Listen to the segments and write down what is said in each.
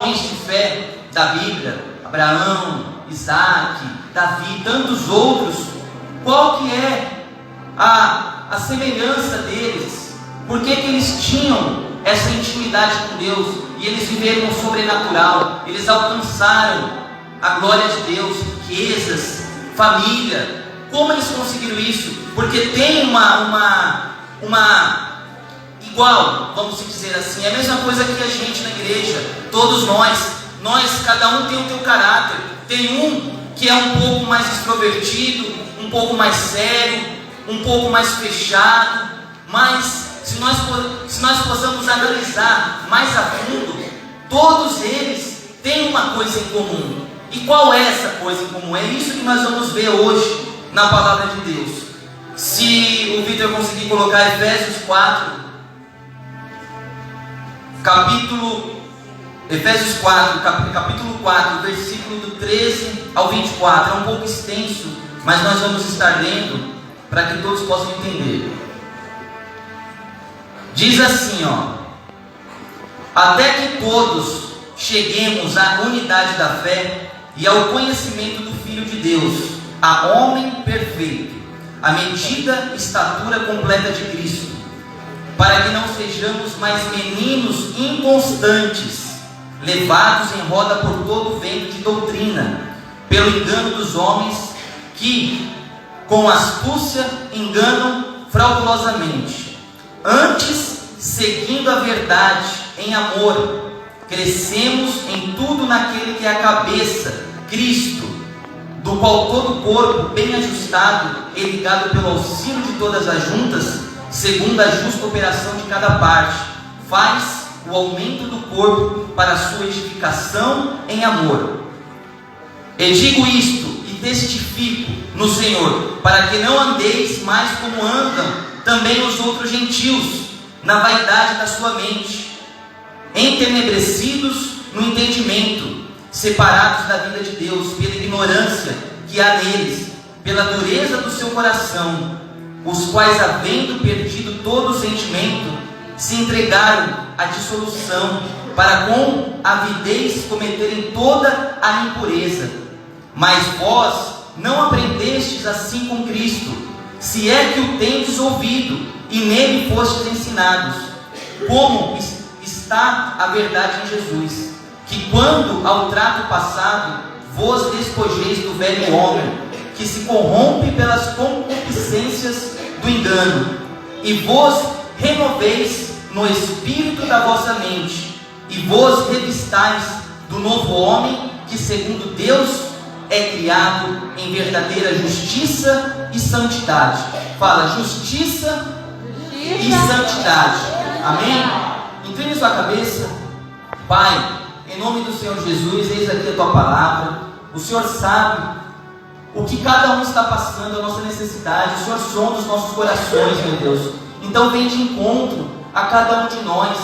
homens de fé da Bíblia, Abraão, Isaac, Davi, tantos outros, qual que é a semelhança deles? Por que eles tinham essa intimidade com Deus e eles viveram o sobrenatural? Eles alcançaram a glória de Deus, riquezas, família. Como eles conseguiram isso? Porque tem uma igual, vamos dizer assim, é a mesma coisa que a gente na igreja, todos nós, cada um tem o seu caráter. Tem um que é um pouco mais extrovertido, um pouco mais sério, um pouco mais fechado, mas se nós possamos analisar mais a fundo, todos eles têm uma coisa em comum. E qual é essa coisa em comum? É isso que nós vamos ver hoje na palavra de Deus. Se o Vitor conseguir colocar Efésios 4, capítulo 4, versículo do 13 ao 24, é um pouco extenso, mas nós vamos estar lendo para que todos possam entender. Diz assim, até que todos cheguemos à unidade da fé e ao conhecimento do Filho de Deus, a homem perfeito, à medida e estatura completa de Cristo, para que não sejamos mais meninos inconstantes, levados em roda por todo o vento de doutrina, pelo engano dos homens que, com astúcia, enganam fraudulosamente. Antes, seguindo a verdade em amor, crescemos em tudo naquele que é a cabeça, Cristo, do qual todo o corpo, bem ajustado e ligado pelo auxílio de todas as juntas, segundo a justa operação de cada parte, faz o aumento do corpo para a sua edificação em amor. E digo isto e testifico no Senhor, para que não andeis mais como andam também os outros gentios, na vaidade da sua mente, entenebrecidos no entendimento, separados da vida de Deus pela ignorância que há neles, pela dureza do seu coração, os quais, havendo perdido todo o sentimento, se entregaram à dissolução, para com avidez cometerem toda a impureza. Mas vós não aprendestes assim com Cristo, se é que o tendes ouvido e nele fostes ensinados, como está a verdade em Jesus, que quando ao trato passado vos despojeis do velho homem, que se corrompe pelas concupiscências do engano, e vos renoveis no espírito da vossa mente, e vos revistais do novo homem, que segundo Deus é criado em verdadeira justiça e santidade. Fala, justiça e santidade. Amém? Incline sua cabeça. Pai, em nome do Senhor Jesus, eis aqui a tua palavra. O Senhor sabe o que cada um está passando, a nossa necessidade. O Senhor sonda os nossos corações, meu Deus. Então vem de encontro a cada um de nós,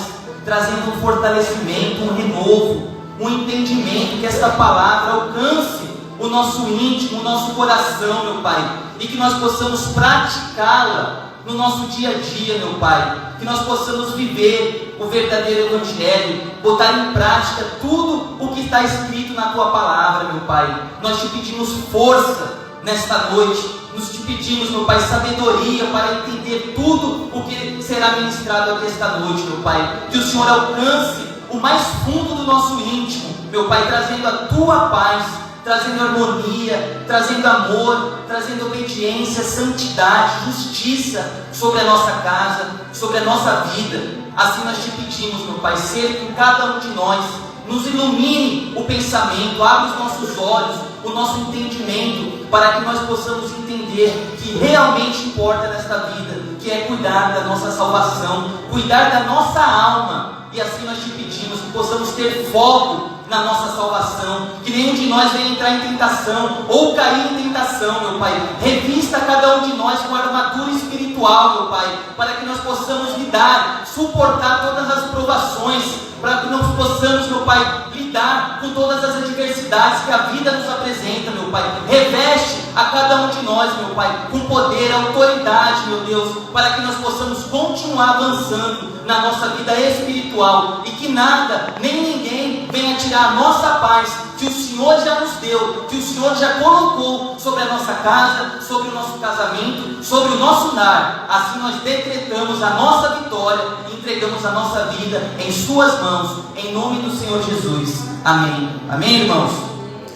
trazendo um fortalecimento, um renovo, um entendimento, que esta palavra alcance o nosso íntimo, o nosso coração, meu Pai, e que nós possamos praticá-la no nosso dia a dia, meu Pai, que nós possamos viver o verdadeiro Evangelho, botar em prática tudo o que está escrito na Tua Palavra, meu Pai. Nós te pedimos força nesta noite, nos te pedimos, meu Pai, sabedoria para entender tudo o que será ministrado aqui esta noite, meu Pai. Que o Senhor alcance o mais fundo do nosso íntimo, meu Pai, trazendo a Tua paz, trazendo harmonia, trazendo amor, trazendo obediência, santidade, justiça sobre a nossa casa, sobre a nossa vida. Assim nós te pedimos, meu Pai, ser com cada um de nós, nos ilumine o pensamento, abra os nossos olhos, o nosso entendimento, para que nós possamos entender que realmente importa nesta vida, que é cuidar da nossa salvação, cuidar da nossa alma. E assim nós te pedimos que possamos ter foco na nossa salvação, que nenhum de nós venha entrar em tentação ou cair em tentação, meu Pai. Revista cada um de nós com armadura espiritual, meu Pai, para que nós possamos lidar, suportar todas as provações, para que nós possamos, meu Pai, lidar com todas as adversidades que a vida nos apresenta, meu Pai. Reveste a cada um de nós, meu Pai, com poder, autoridade, meu Deus, para que nós possamos continuar avançando na nossa vida espiritual e que nada, nem ninguém venha tirar a nossa paz que o Senhor já nos deu, que o Senhor já colocou sobre a nossa casa, sobre o nosso casamento, sobre o nosso lar. Assim nós decretamos a nossa vitória e entregamos a nossa vida em Suas mãos, em nome do Senhor Jesus. Amém. Amém, irmãos?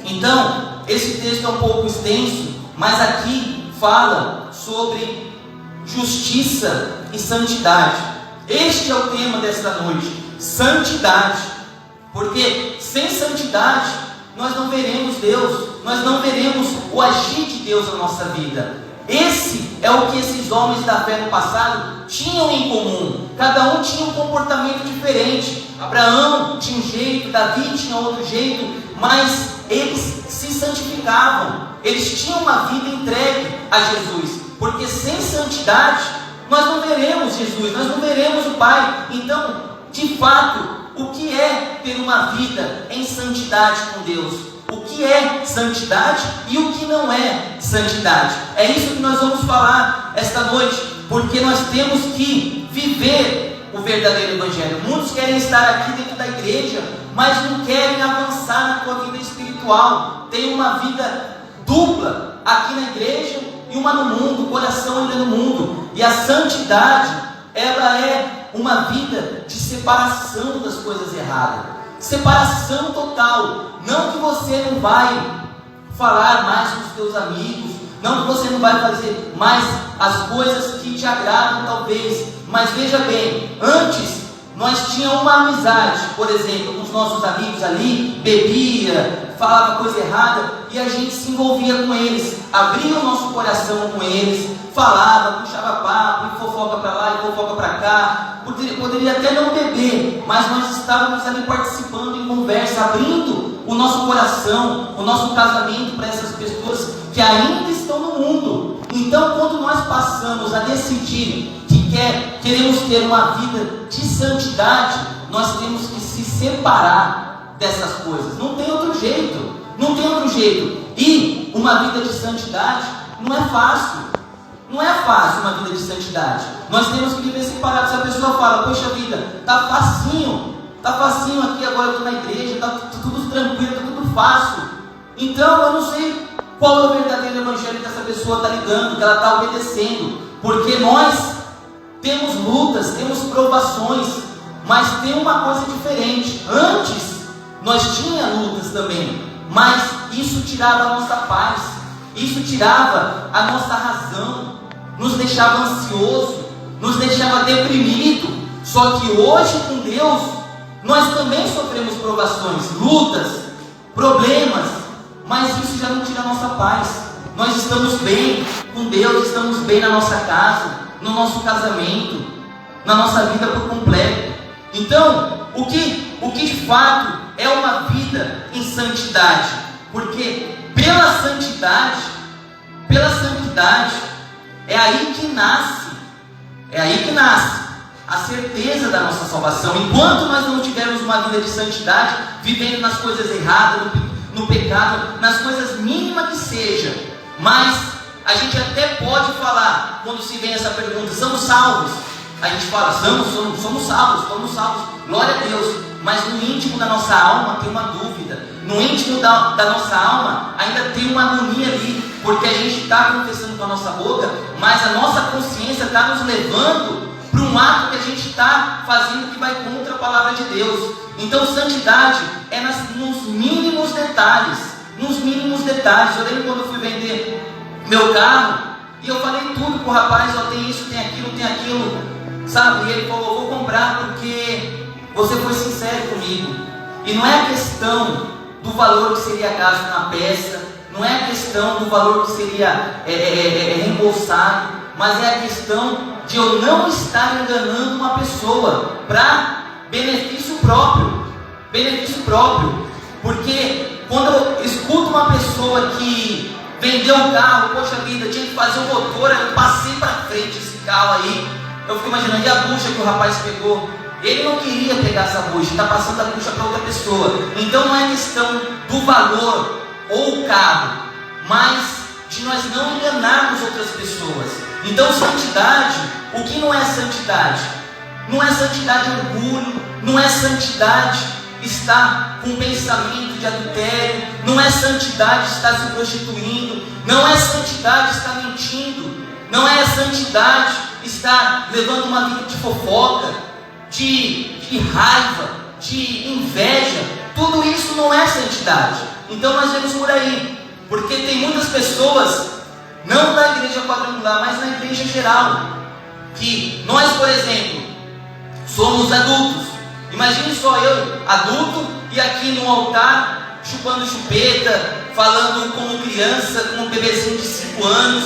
Então, esse texto é um pouco extenso, mas aqui fala sobre justiça e santidade. Este é o tema desta noite, santidade. Porque sem santidade nós não veremos Deus, nós não veremos o agir de Deus na nossa vida. Esse é o que esses homens da fé no passado tinham em comum. Cada um tinha um comportamento diferente. Abraão tinha um jeito, Davi tinha outro jeito, mas eles se santificavam. Eles tinham uma vida entregue a Jesus, porque sem santidade nós não veremos Jesus, nós não veremos o Pai. Então, de fato, o que é ter uma vida em santidade com Deus? O que é santidade e o que não é santidade? É isso que nós vamos falar esta noite, porque nós temos que viver o verdadeiro Evangelho. Muitos querem estar aqui dentro da igreja, mas não querem avançar na tua vida espiritual. Tem uma vida dupla aqui na igreja e uma no mundo, o coração ainda no mundo. E a santidade, ela é uma vida de separação das coisas erradas. Separação total. Não que você não vai falar mais com os teus amigos, não que você não vai fazer mais as coisas que te agradam talvez, mas veja bem, antes nós tínhamos uma amizade, por exemplo, com os nossos amigos ali, bebia, falava coisa errada, e a gente se envolvia com eles, abria o nosso coração com eles, falava, puxava papo, e fofoca para lá, e fofoca para cá. Poderia até não beber, mas nós estávamos ali participando em conversa, abrindo o nosso coração, o nosso casamento para essas pessoas que ainda estão no mundo. Então, quando nós passamos a decidir que queremos ter uma vida de santidade, nós temos que se separar dessas coisas. Não tem outro jeito, não tem outro jeito. E uma vida de santidade não é fácil. Não é fácil uma vida de santidade. Nós temos que viver separados. Se a pessoa fala, poxa vida, tá facinho aqui, agora eu estou na igreja, tá tudo tranquilo, tá tudo fácil. Então eu não sei qual é o verdadeiro evangelho que essa pessoa está ligando, que ela está obedecendo. Porque nós temos lutas, temos provações, mas tem uma coisa diferente. Antes nós tínhamos lutas também, mas isso tirava a nossa paz, isso tirava a nossa razão, nos deixava ansioso, nos deixava deprimido. Só que hoje com Deus nós também sofremos provações, lutas, problemas, mas isso já não tira a nossa paz. Nós estamos bem com Deus, estamos bem na nossa casa, no nosso casamento, na nossa vida por completo. Então, o que de fato é uma vida em santidade? Porque pela santidade, é aí que nasce a certeza da nossa salvação. Enquanto nós não tivermos uma vida de santidade, vivendo nas coisas erradas, no pecado, nas coisas mínimas que seja, mas a gente até pode falar, quando se vem essa pergunta, somos salvos? A gente fala, somos salvos, glória a Deus. Mas no íntimo da nossa alma tem uma dúvida. No íntimo da nossa alma ainda tem uma agonia ali, porque a gente está confessando com a nossa boca, mas a nossa consciência está nos levando para um ato que a gente está fazendo que vai contra a palavra de Deus. Então santidade é nos mínimos detalhes. Eu lembro quando eu fui vender meu carro, e eu falei tudo pro rapaz, ó, tem isso, tem aquilo, sabe? E ele falou, vou comprar porque você foi sincero comigo. E não é a questão do valor que seria gasto na peça, não é a questão do valor que seria reembolsado, mas é a questão de eu não estar enganando uma pessoa para benefício próprio. Porque quando eu escuto uma pessoa que vendeu um carro, poxa vida, tinha que fazer o motor, eu passei para frente esse carro aí, eu fico imaginando, e a bucha que o rapaz pegou? Ele não queria pegar essa bucha, está passando a bucha para outra pessoa. Então não é questão do valor ou o carro, mas de nós não enganarmos outras pessoas. Então, santidade, o que não é santidade? Não é santidade orgulho, não é santidade estar com pensamento de adultério, não é santidade estar se prostituindo, não é santidade estar mentindo, não é santidade estar levando uma vida de fofoca, de raiva, de inveja. Tudo isso não é santidade. Então nós vemos por aí, porque tem muitas pessoas, não na igreja quadrangular, mas na igreja geral, que nós, por exemplo, somos adultos. Imagine só eu, adulto, e aqui no altar, chupando chupeta, falando como criança, como um bebezinho de 5 anos.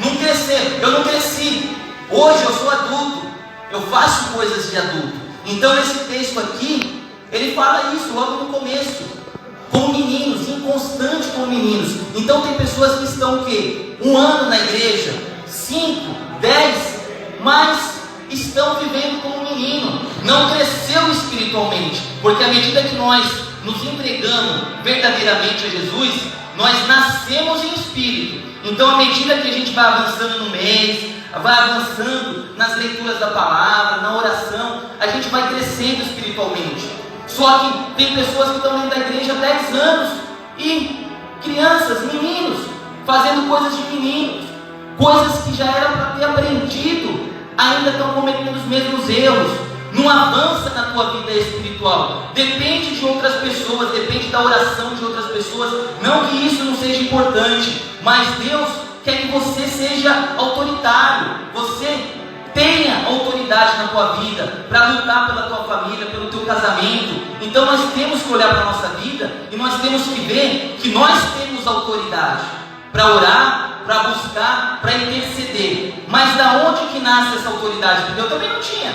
Não crescer, eu não cresci. Hoje eu sou adulto, eu faço coisas de adulto. Então esse texto aqui, ele fala isso logo no começo, com meninos, inconstante com meninos. Então tem pessoas que estão o quê? 1 ano na igreja, 5, 10, mas estão vivendo como menino, não cresceu espiritualmente, porque à medida que nós nos entregamos verdadeiramente a Jesus, nós nascemos em espírito. Então à medida que a gente vai avançando no mês, vai avançando nas leituras da palavra, na oração, a gente vai crescendo espiritualmente. Só que tem pessoas que estão dentro da igreja há 10 anos e crianças, meninos, fazendo coisas de meninos, coisas que já era para ter aprendido, ainda estão cometendo os mesmos erros, não avança na tua vida espiritual, depende de outras pessoas, depende da oração de outras pessoas. Não que isso não seja importante, mas Deus quer que você seja autoritário, você tenha autoridade na tua vida, para lutar pela tua família, pelo teu casamento. Então nós temos que olhar para a nossa vida, e nós temos que ver que nós temos autoridade para orar, para buscar, para interceder. Mas da onde que nasce essa autoridade? Porque eu também não tinha.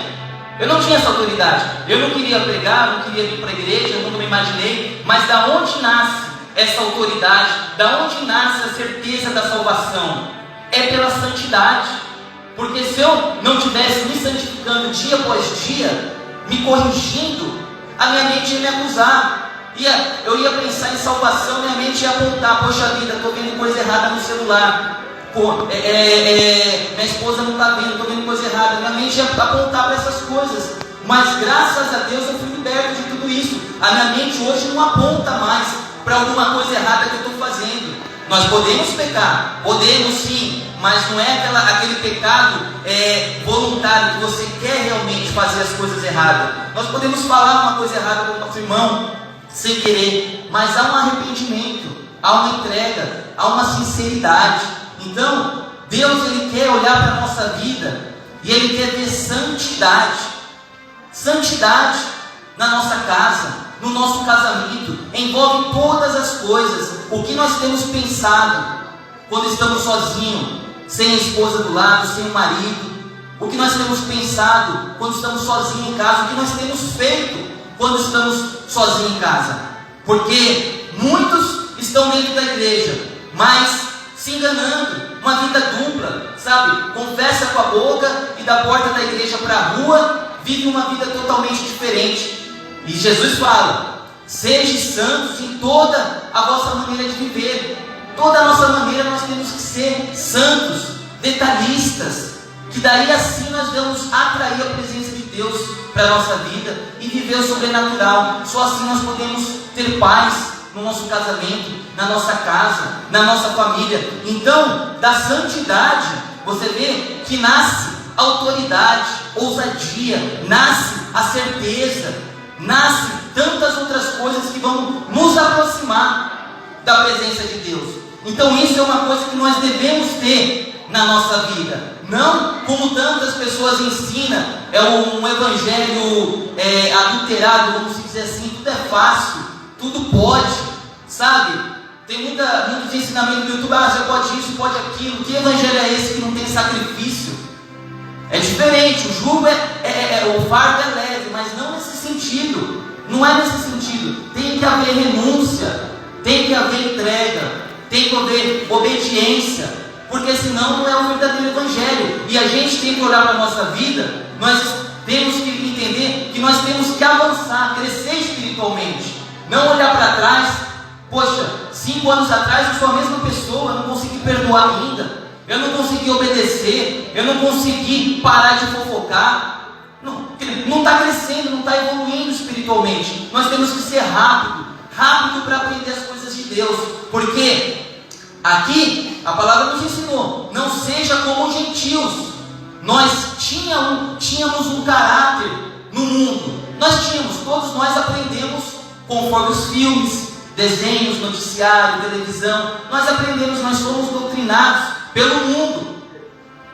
Eu não tinha essa autoridade. Eu não queria pregar, não queria vir para a igreja, eu nunca me imaginei. Mas da onde nasce essa autoridade? Da onde nasce a certeza da salvação? É pela santidade. Porque se eu não estivesse me santificando dia após dia, me corrigindo, a minha mente ia me acusar. Eu ia pensar em salvação, minha mente ia apontar: poxa vida, estou vendo coisa errada no celular, minha esposa não está vendo, estou vendo coisa errada. Minha mente ia apontar para essas coisas. Mas graças a Deus eu fui liberto de tudo isso. A minha mente hoje não aponta mais para alguma coisa errada que eu estou fazendo. Nós podemos pecar, podemos sim, mas não é aquele pecado voluntário, que você quer realmente fazer as coisas erradas. Nós podemos falar uma coisa errada com o nosso irmão sem querer, mas há um arrependimento, há uma entrega, há uma sinceridade. Então Deus, Ele quer olhar para a nossa vida e Ele quer ver santidade. Santidade na nossa casa, no nosso casamento, envolve todas as coisas. O que nós temos pensado quando estamos sozinhos, sem a esposa do lado, sem o marido? O que nós temos pensado quando estamos sozinhos em casa? O que nós temos feito quando estamos sozinhos em casa? Porque muitos estão dentro da igreja, mas se enganando, uma vida dupla, sabe? Confessa com a boca e da porta da igreja para a rua vive uma vida totalmente diferente. E Jesus fala: sejam santos em toda a vossa maneira de viver. Toda a nossa maneira nós temos que ser santos, detalhistas, que daí assim nós vamos atrair a presença de Deus para a nossa vida e viver o sobrenatural. Só assim nós podemos ter paz no nosso casamento, na nossa casa, na nossa família. Então, da santidade, você vê que nasce autoridade, ousadia, nasce a certeza, nasce tantas outras coisas que vão nos aproximar da presença de Deus. Então isso é uma coisa que nós devemos ter na nossa vida. Não como tantas pessoas ensinam, é um evangelho adulterado, vamos dizer assim, tudo é fácil, tudo pode, sabe? Tem muitos ensinamentos no YouTube: você pode isso, pode aquilo. Que evangelho é esse que não tem sacrifício? É diferente, o jugo o fardo é leve, mas não nesse sentido. Não é nesse sentido. Tem que haver renúncia, tem que haver entrega, tem que haver obediência, porque senão não é o verdadeiro evangelho. E a gente tem que olhar para a nossa vida, nós temos que entender que nós temos que avançar, crescer espiritualmente, não olhar para trás. Poxa, 5 anos atrás eu sou a mesma pessoa, eu não consegui perdoar ainda, eu não consegui obedecer, eu não consegui parar de fofocar. Não está crescendo, não está evoluindo espiritualmente. Nós temos que ser rápido para aprender as coisas de Deus, porque aqui a palavra nos ensinou: não seja como os gentios. Nós tínhamos um caráter no mundo, todos nós aprendemos conforme os filmes, desenhos, noticiário, televisão. Nós aprendemos, nós somos doutrinados pelo mundo.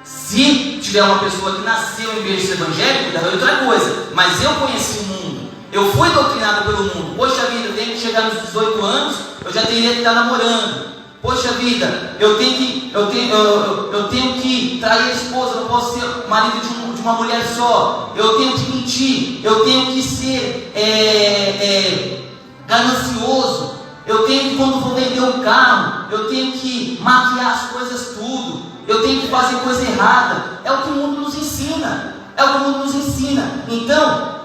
Se tiver uma pessoa que nasceu em berço evangélico, é outra coisa, mas eu conheci o mundo, eu fui doutrinado pelo mundo. Poxa vida, eu tenho que chegar nos 18 anos, eu já teria que estar namorando. Poxa vida, eu tenho que trair a esposa, não posso ser marido de uma mulher só. Eu tenho que mentir, eu tenho que ser ganancioso. Eu tenho que, quando vou vender um carro, eu tenho que maquiar as coisas tudo. Eu tenho que fazer coisa errada. É o que o mundo nos ensina. Então,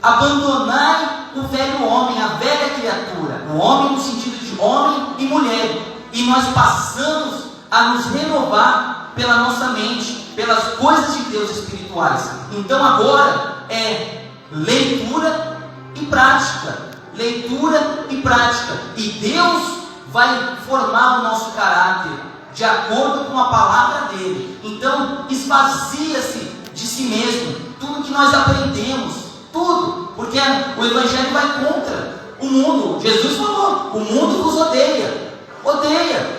abandonai o velho homem, a velha criatura. O homem no sentido de homem e mulher. E nós passamos a nos renovar pela nossa mente, pelas coisas de Deus espirituais. Então agora é leitura e prática. E Deus vai formar o nosso caráter de acordo com a palavra dele. Então esvazia-se de si mesmo tudo que nós aprendemos, tudo, porque o evangelho vai contra o mundo. Jesus falou: o mundo vos odeia.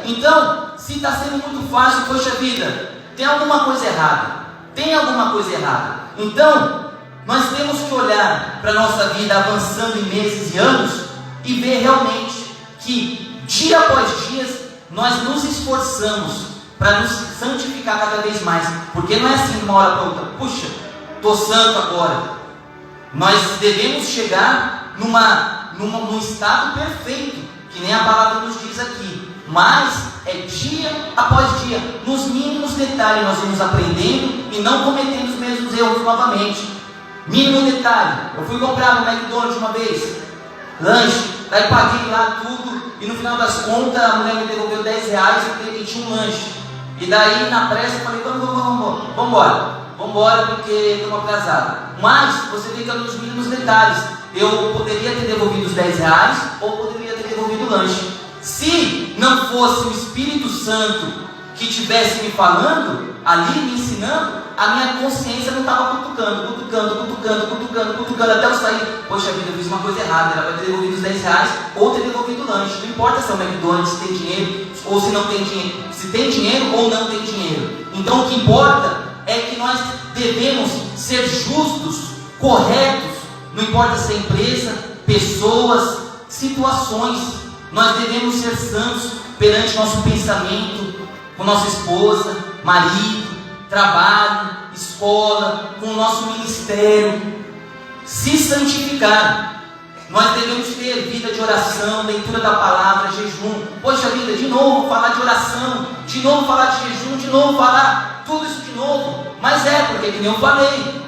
Então, se está sendo muito fácil, poxa vida, tem alguma coisa errada. Então, nós temos que olhar para a nossa vida avançando em meses e anos e ver realmente que dia após dia nós nos esforçamos para nos santificar cada vez mais, porque não é assim de uma hora para outra: puxa, estou santo agora. Nós devemos chegar num estado perfeito, que nem a palavra nos diz aqui, mas é dia após dia, nos mínimos detalhes nós vamos aprendendo e não cometendo os mesmos erros novamente. Mínimo detalhe: eu fui comprar no McDonald's uma vez, lanche, daí paguei lá tudo, e no final das contas a mulher me devolveu R$10 e tinha um lanche. E daí na pressa eu falei: vamos embora porque estamos atrasados. Mas você fica nos mínimos detalhes. Eu poderia ter devolvido os R$10 ou poderia ter devolvido o lanche. Se não fosse o Espírito Santo que estivesse me falando, ali me ensinando, a minha consciência não estava cutucando, até eu sair: poxa vida, eu fiz uma coisa errada, era para ter devolvido os R$10 ou ter devolvido o lanche. Não importa se é o McDonald's, se tem dinheiro ou se não tem dinheiro, se tem dinheiro ou não tem dinheiro. Então o que importa é que nós devemos ser justos, corretos. Não importa se é empresa, pessoas, situações. Nós devemos ser santos perante nosso pensamento, com nossa esposa, marido, trabalho, escola, com o nosso ministério. Se santificar. Nós devemos ter vida de oração, leitura da palavra, jejum. Poxa vida, de novo falar de oração, de novo falar de jejum, de novo falar tudo isso de novo. Mas porque que nem eu falei,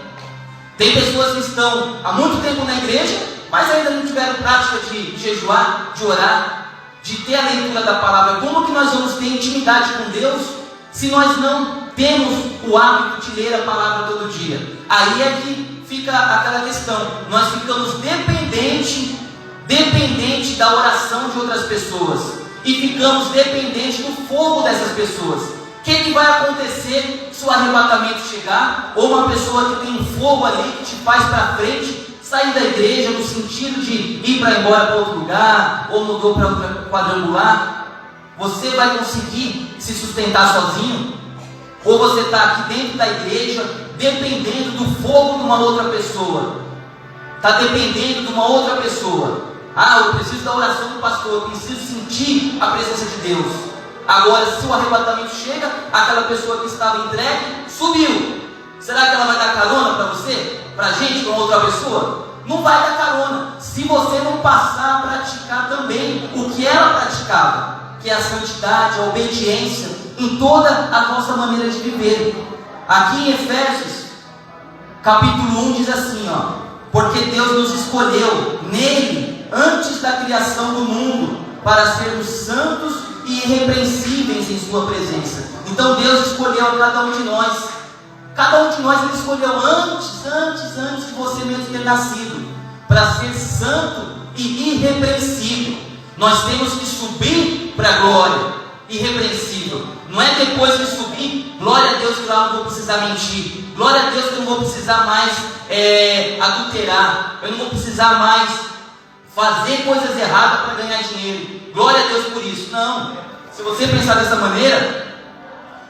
tem pessoas que estão há muito tempo na igreja, mas ainda não tiveram prática de jejuar, de orar, de ter a leitura da palavra. Como que nós vamos ter intimidade com Deus se nós não temos o hábito de ler a palavra todo dia? Aí é que fica aquela questão: nós ficamos dependentes da oração de outras pessoas e ficamos dependentes do fogo dessas pessoas. O que vai acontecer se o arrebatamento chegar, ou uma pessoa que tem um fogo ali que te faz para frente, sair da igreja no sentido de ir para embora para outro lugar, ou mudou para outra quadrangular? Você vai conseguir se sustentar sozinho? Ou você está aqui dentro da igreja dependendo do fogo de uma outra pessoa? Está dependendo de uma outra pessoa. Eu preciso da oração do pastor, eu preciso sentir a presença de Deus. Agora, se o arrebatamento chega, aquela pessoa que estava entregue subiu. Será que ela vai dar carona para você? Para a gente, para outra pessoa? Não vai dar carona, se você não passar a praticar também o que ela praticava, que é a santidade, a obediência em toda a nossa maneira de viver. Aqui em Efésios, capítulo 1 diz assim, porque Deus nos escolheu nele antes da criação do mundo, para sermos santos e irrepreensíveis em sua presença. Então Deus escolheu a cada um de nós. Cada um de nós Ele escolheu antes de você mesmo ter nascido, para ser santo e irrepreensível. Nós temos que subir para a glória, irrepreensível. Não é depois de subir, glória a Deus que lá eu não vou precisar mentir, glória a Deus que eu não vou precisar mais adulterar, eu não vou precisar mais fazer coisas erradas para ganhar dinheiro, glória a Deus por isso. Não, se você pensar dessa maneira,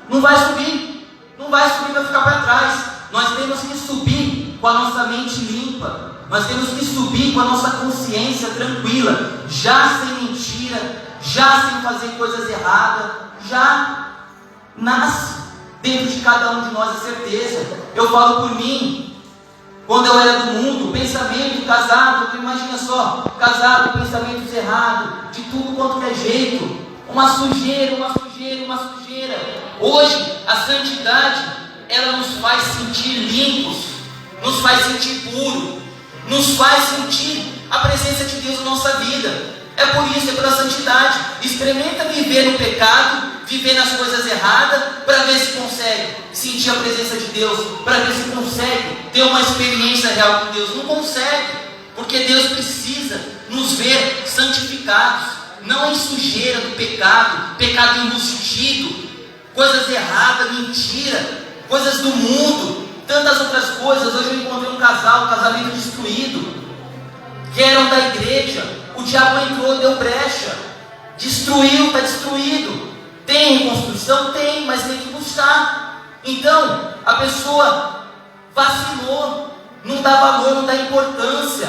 não vai subir, vai ficar para trás. Nós temos que subir com a nossa mente limpa, nós temos que subir com a nossa consciência tranquila, já sem mentira, já sem fazer coisas erradas. Já nasce dentro de cada um de nós a certeza. Eu falo por mim, quando eu era do mundo, pensamento, casado, imagina só, casado, pensamentos errados, de tudo quanto é jeito, uma sujeira. Hoje, a santidade, ela nos faz sentir limpos, nos faz sentir puros, nos faz sentir a presença de Deus na nossa vida. É por isso, é pela santidade. Experimenta viver no pecado, viver nas coisas erradas, para ver se consegue sentir a presença de Deus, para ver se consegue ter uma experiência real com Deus. Não consegue, porque Deus precisa nos ver santificados, não em sujeira do pecado, pecado enrustido, coisas erradas, mentira, coisas do mundo, tantas outras coisas. Hoje eu encontrei um casamento destruído, que eram da igreja. O diabo entrou, deu brecha, destruiu, está destruído. Tem reconstrução? Tem, mas tem que buscar. Então, a pessoa vacilou, não dá valor, não dá importância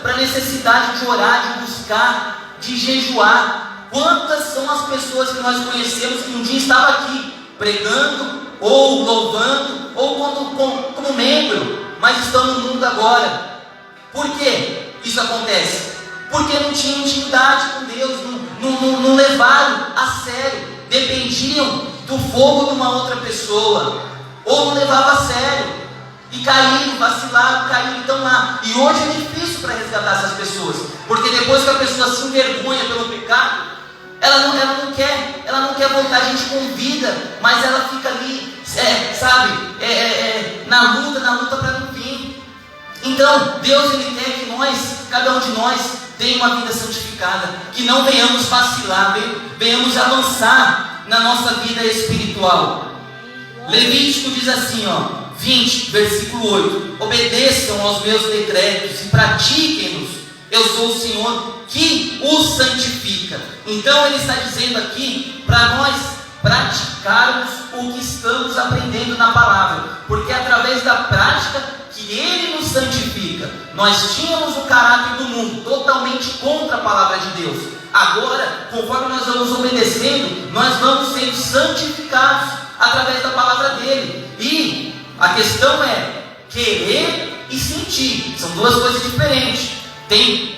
para a necessidade de orar, de buscar, de jejuar. Quantas são as pessoas que nós conhecemos que um dia estavam aqui, pregando, ou louvando, ou como membro, mas estão no mundo agora. Por que isso acontece? Porque não tinham intimidade com Deus, não levaram a sério, dependiam do fogo de uma outra pessoa, ou não levavam a sério, e caíram, vacilaram, estão lá. E hoje é difícil para resgatar essas pessoas, porque depois que a pessoa se envergonha pelo pecado, ela não quer voltar. A gente convida, mas ela fica ali, na luta para não vir. Então, Deus Ele quer que cada um de nós tenha uma vida santificada, que não venhamos vacilar, venhamos avançar na nossa vida espiritual. Levítico diz assim, 20, versículo 8: obedeçam aos meus decretos e pratiquem-nos, eu sou o Senhor que os santifica. Então Ele está dizendo aqui para nós praticarmos o que estamos aprendendo na palavra, porque é através da prática que Ele nos santifica. Nós tínhamos o caráter do mundo, totalmente contra a palavra de Deus. Agora, conforme nós vamos obedecendo, nós vamos sendo santificados através da palavra dele. E a questão é querer e sentir, são duas coisas diferentes.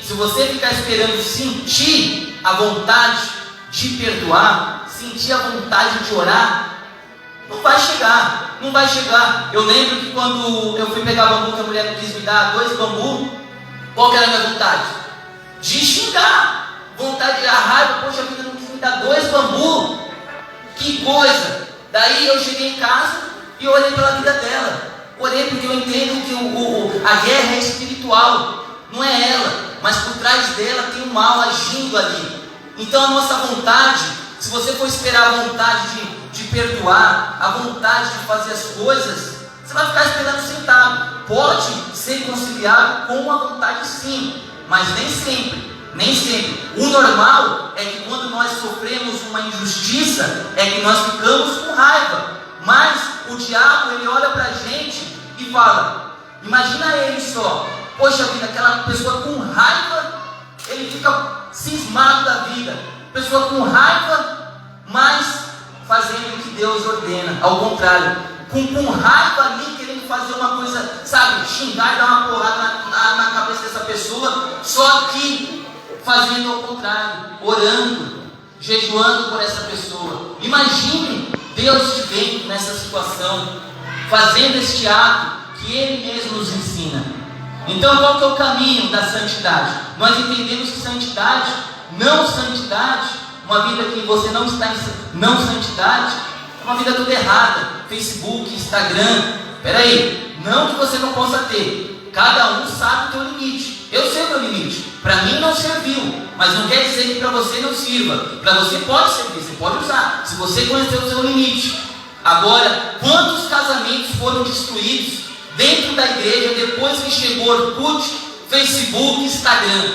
Se você ficar esperando sentir a vontade de perdoar, sentir a vontade de orar, não vai chegar. Eu lembro que quando eu fui pegar bambu, que a mulher não quis me dar 2 bambus, qual que era a minha vontade? De xingar, vontade de raiva. Poxa, a vida não quis me dar 2 bambus, que coisa. Daí eu cheguei em casa e olhei pela vida dela, orei, porque eu entendo que a guerra é espiritual, não é ela, mas por trás dela tem um mal agindo ali. Então a nossa vontade, se você for esperar a vontade de perdoar, a vontade de fazer as coisas, você vai ficar esperando sentado. Pode ser conciliado com a vontade sim, mas nem sempre. O normal é que quando nós sofremos uma injustiça, é que nós ficamos com raiva. Mas o diabo, ele olha pra gente e fala, imagina ele só, poxa vida, aquela pessoa com raiva, ele fica cismado da vida, pessoa com raiva, mas fazendo o que Deus ordena, ao contrário, com raiva ali, querendo fazer uma coisa, xingar e dar uma porrada na cabeça dessa pessoa, só que fazendo ao contrário, orando, jejuando por essa pessoa. Imagine Deus te vendo nessa situação, fazendo este ato que Ele mesmo nos ensina. Então qual que é o caminho da santidade? Nós entendemos que santidade não santidade, uma vida que você não está em não santidade, é uma vida toda errada. Facebook, Instagram, peraí, não que você não possa ter, cada um sabe o teu limite. Eu sei o meu limite, para mim não serviu, mas não quer dizer que para você não sirva. Para você pode servir, você pode usar, se você conhecer o seu limite. Agora, quantos casamentos foram destruídos dentro da igreja depois que chegou Orkut, Facebook, Instagram?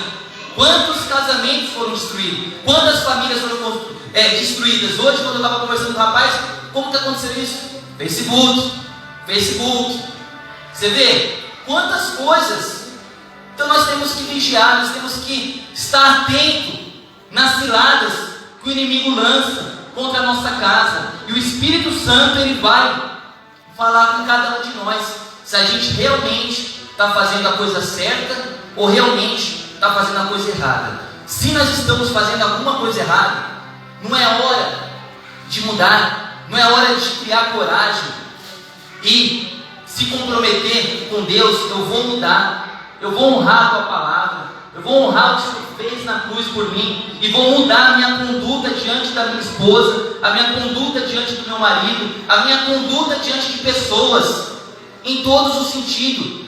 Quantos casamentos foram destruídos? Quantas famílias foram destruídas? Hoje, quando eu estava conversando com o rapaz, como que aconteceu isso? Facebook. Você vê quantas coisas. Então nós temos que vigiar, nós temos que estar atento nas ciladas que o inimigo lança contra a nossa casa. E o Espírito Santo, ele vai falar com cada um de nós se a gente realmente está fazendo a coisa certa ou realmente está fazendo a coisa errada. Se nós estamos fazendo alguma coisa errada, não é hora de mudar, não é hora de criar coragem e se comprometer com Deus. Eu vou mudar, eu vou honrar a tua palavra, eu vou honrar o que o Senhor fez na cruz por mim, e vou mudar a minha conduta diante da minha esposa, a minha conduta diante do meu marido, a minha conduta diante de pessoas, em todos os sentidos.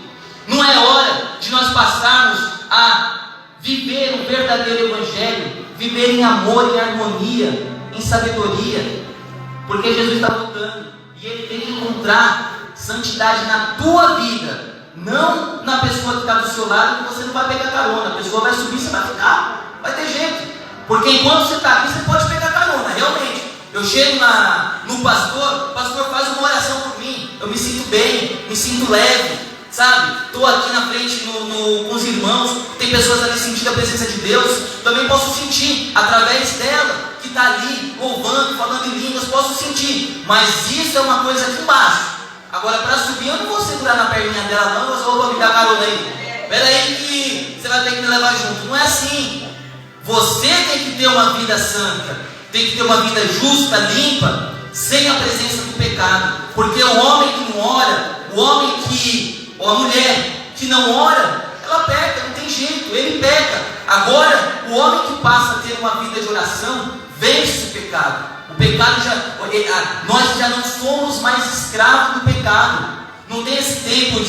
Não é hora de nós passarmos a viver um verdadeiro evangelho, viver em amor, em harmonia, em sabedoria, porque Jesus está voltando, e Ele tem que encontrar santidade na tua vida, não na pessoa que está do seu lado, que você não vai pegar carona. A pessoa vai subir, você vai ficar, vai ter jeito, porque enquanto você está aqui, você pode pegar carona, realmente. Eu chego no pastor, o pastor faz uma oração por mim, eu me sinto bem, me sinto leve, sabe? Estou aqui na frente com os irmãos, tem pessoas ali sentindo a presença de Deus, também posso sentir, através dela, que está ali, louvando, falando em línguas, posso sentir, mas isso é uma coisa aqui embaixo. Agora, para subir, eu não vou segurar na perninha dela, não. Eu só vou me dar carona aí. Espera aí que você vai ter que me levar junto. Não é assim. Você tem que ter uma vida santa, tem que ter uma vida justa, limpa, sem a presença do pecado. Porque o homem que não ora, ou a mulher que não ora, ela peca, não tem jeito, ele peca. Agora, o homem que passa a ter uma vida de oração, vence o pecado. O pecado nós já não somos mais escravos do pecado. Não tem esse tempo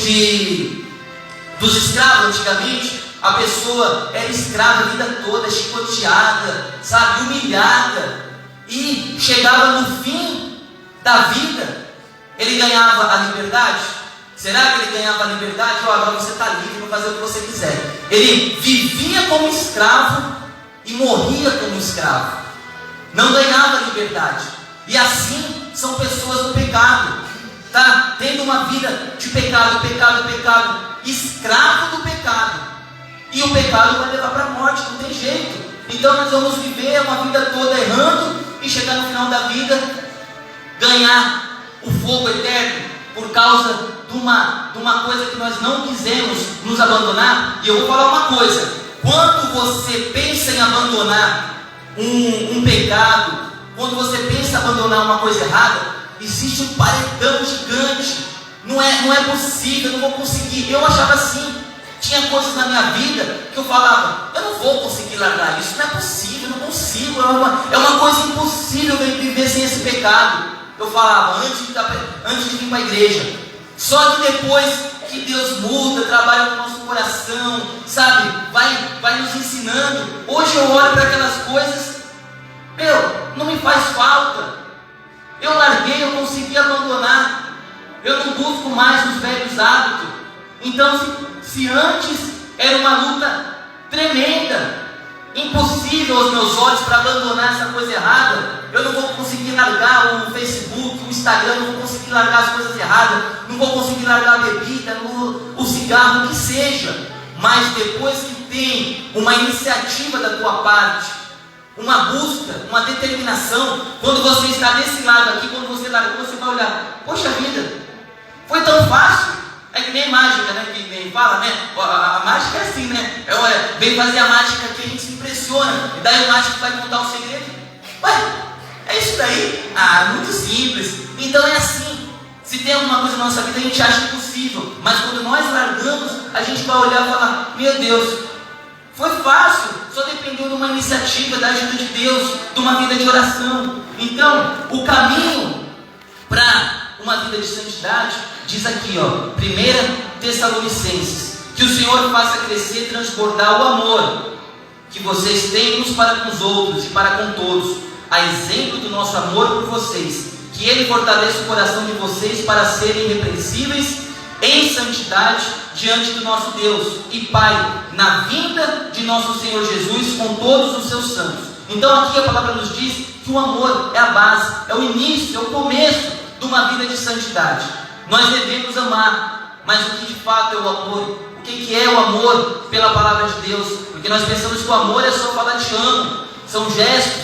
dos escravos. Antigamente a pessoa era escrava a vida toda, chicoteada, sabe, humilhada, e chegava no fim da vida, ele ganhava a liberdade. Será que ele ganhava a liberdade? Agora você está livre para fazer o que você quiser. Ele vivia como escravo e morria como escravo, não ganhava liberdade. E assim são pessoas do pecado, tá? Tendo uma vida de pecado, escravo do pecado, e o pecado vai levar para a morte, não tem jeito. Então nós vamos viver uma vida toda errando e chegar no final da vida, ganhar o fogo eterno por causa de uma coisa que nós não quisemos nos abandonar. E eu vou falar uma coisa: quando você pensa em abandonar um pecado, quando você pensa em abandonar uma coisa errada, existe um paredão gigante. Não é possível, eu não vou conseguir. Eu achava assim, tinha coisas na minha vida que eu falava, eu não vou conseguir largar isso, não é possível, eu não consigo, é uma coisa impossível viver sem esse pecado. Eu falava antes de vir para a igreja. Só que depois que Deus muda, trabalha no nosso coração, sabe, vai nos ensinando. Hoje eu olho para aquelas coisas, não me faz falta. Eu larguei, eu consegui abandonar. Eu não busco mais os velhos hábitos. Então, se antes era uma luta tremenda, impossível aos meus olhos para abandonar essa coisa errada, eu não vou conseguir largar o Facebook, o Instagram, não vou conseguir largar as coisas erradas, não vou conseguir largar a bebida, o cigarro, o que seja. Mas depois que tem uma iniciativa da tua parte, uma busca, uma determinação, quando você está desse lado aqui, quando você largou, você vai olhar, poxa vida, foi tão fácil. É que nem mágica, né? Que nem fala, né? A mágica é assim, né? Vem fazer a mágica que a gente se impressiona, e daí o mágico vai contar o segredo. Ué, é isso daí? Muito simples. Então é assim. Se tem alguma coisa na nossa vida, a gente acha impossível. Mas quando nós largamos, a gente vai olhar e falar, meu Deus, foi fácil. Só dependeu de uma iniciativa da ajuda de Deus, de uma vida de oração. Então, o caminho para uma vida de santidade, diz aqui, 1 Tessalonicenses, que o Senhor faça crescer e transbordar o amor que vocês têm uns para com os outros e para com todos, a exemplo do nosso amor por vocês, que Ele fortaleça o coração de vocês para serem irrepreensíveis em santidade diante do nosso Deus e Pai, na vinda de nosso Senhor Jesus com todos os seus santos. Então aqui a palavra nos diz que o amor é a base, é o início, é o começo de uma vida de santidade. Nós devemos amar, mas o que de fato é o amor? O que é o amor pela palavra de Deus? Porque nós pensamos que o amor é só falar te amo, são gestos,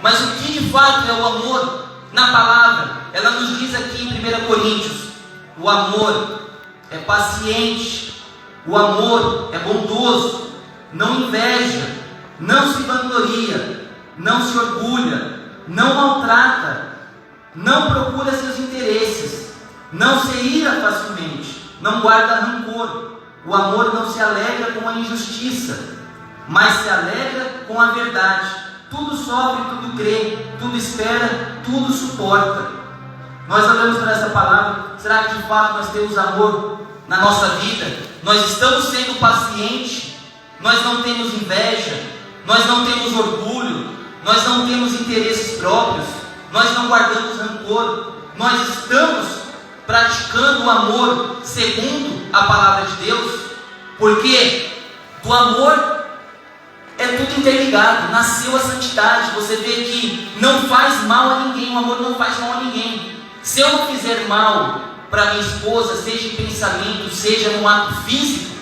mas o que de fato é o amor na palavra? Ela nos diz aqui em 1 Coríntios, o amor é paciente, o amor é bondoso, não inveja, não se vangloria, não se orgulha, não maltrata, não procura seus interesses, não se ira facilmente, não guarda rancor. O amor não se alegra com a injustiça, mas se alegra com a verdade. Tudo sofre, tudo crê, tudo espera, tudo suporta. Nós olhamos para essa palavra, será que de fato nós temos amor na nossa vida? Nós estamos sendo pacientes, nós não temos inveja, nós não temos orgulho, nós não temos interesses próprios, nós não guardamos rancor, nós estamos praticando o amor segundo a palavra de Deus, porque do amor é tudo interligado, nasceu a santidade. Você vê que não faz mal a ninguém, o amor não faz mal a ninguém. Se eu não fizer mal para minha esposa, seja em pensamento, seja num ato físico,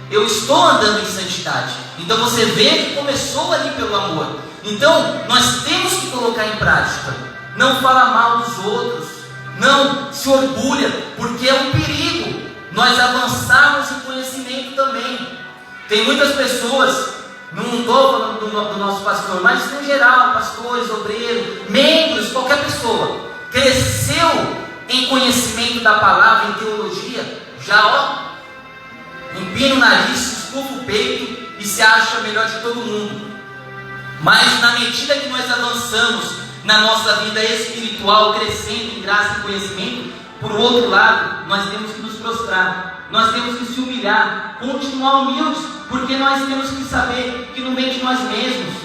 eu estou andando em santidade. Então você vê que começou ali pelo amor. Então nós temos que colocar em prática. Não fala mal dos outros, não se orgulha, porque é um perigo nós avançarmos em conhecimento também. Tem muitas pessoas, não estou falando do nosso pastor, mas no geral, pastores, obreiros, membros, qualquer pessoa, cresceu em conhecimento da palavra, em teologia, já empina o nariz, escufa o peito e se acha melhor de todo mundo. Mas na medida que nós avançamos na nossa vida espiritual, crescendo em graça e conhecimento, por outro lado, nós temos que nos prostrar, nós temos que se humilhar, continuar humildes, porque nós temos que saber que não vem de nós mesmos.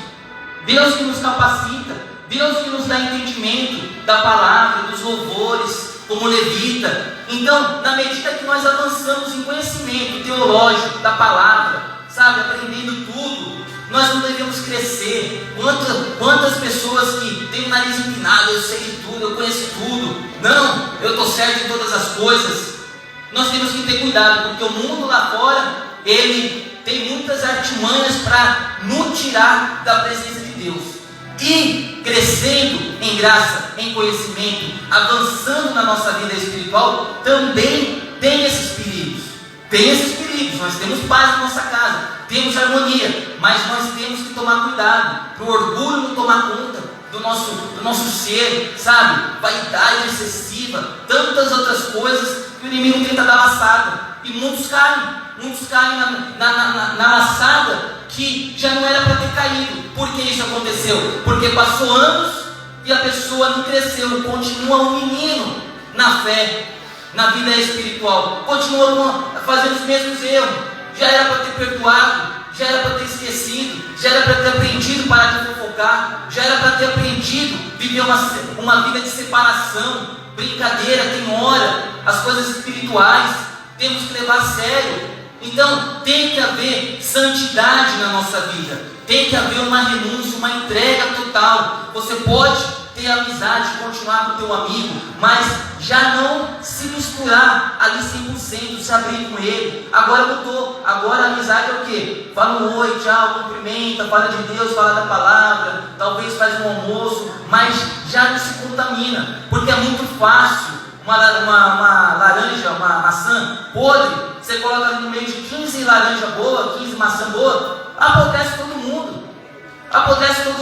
Deus que nos capacita, Deus que nos dá entendimento da palavra, dos louvores, como levita. Então, na medida que nós avançamos em conhecimento teológico da palavra, sabe, aprendendo tudo, nós não devemos crescer. Quantas pessoas que têm o nariz empinado, eu sei de tudo, eu conheço tudo, não, eu estou certo em todas as coisas. Nós temos que ter cuidado, porque o mundo lá fora, ele tem muitas artimanhas para nos tirar da presença de Deus. E crescendo em graça, em conhecimento, avançando na nossa vida espiritual, também tem esses perigos. Tem esses perigos. Nós temos paz na nossa casa, temos harmonia, mas nós temos que tomar cuidado para o orgulho não tomar conta do nosso ser, sabe? Vaidade excessiva, tantas outras coisas que o inimigo tenta dar laçada, e muitos caem na laçada que já não era para ter caído. Por que isso aconteceu? Porque passou anos e a pessoa não cresceu, continua um menino na fé, na vida espiritual, continua fazendo os mesmos erros. Já era para ter perdoado, já era para ter esquecido, já era para ter aprendido a parar de fofocar, já era para ter aprendido a viver uma vida de separação, brincadeira, tem hora, as coisas espirituais temos que levar a sério. Então tem que haver santidade na nossa vida, tem que haver uma renúncia, uma entrega total. Você pode ter amizade, continuar com o teu amigo, mas já não se misturar ali 100%, se abrir com ele. Agora mudou, agora a amizade é o quê? Fala um oi, tchau, cumprimenta, fala de Deus, fala da palavra, talvez faz um almoço, mas já não se contamina, porque é muito fácil uma laranja, uma maçã podre, você coloca no meio de 15 laranja boa, 15 maçã boa, apodrece todo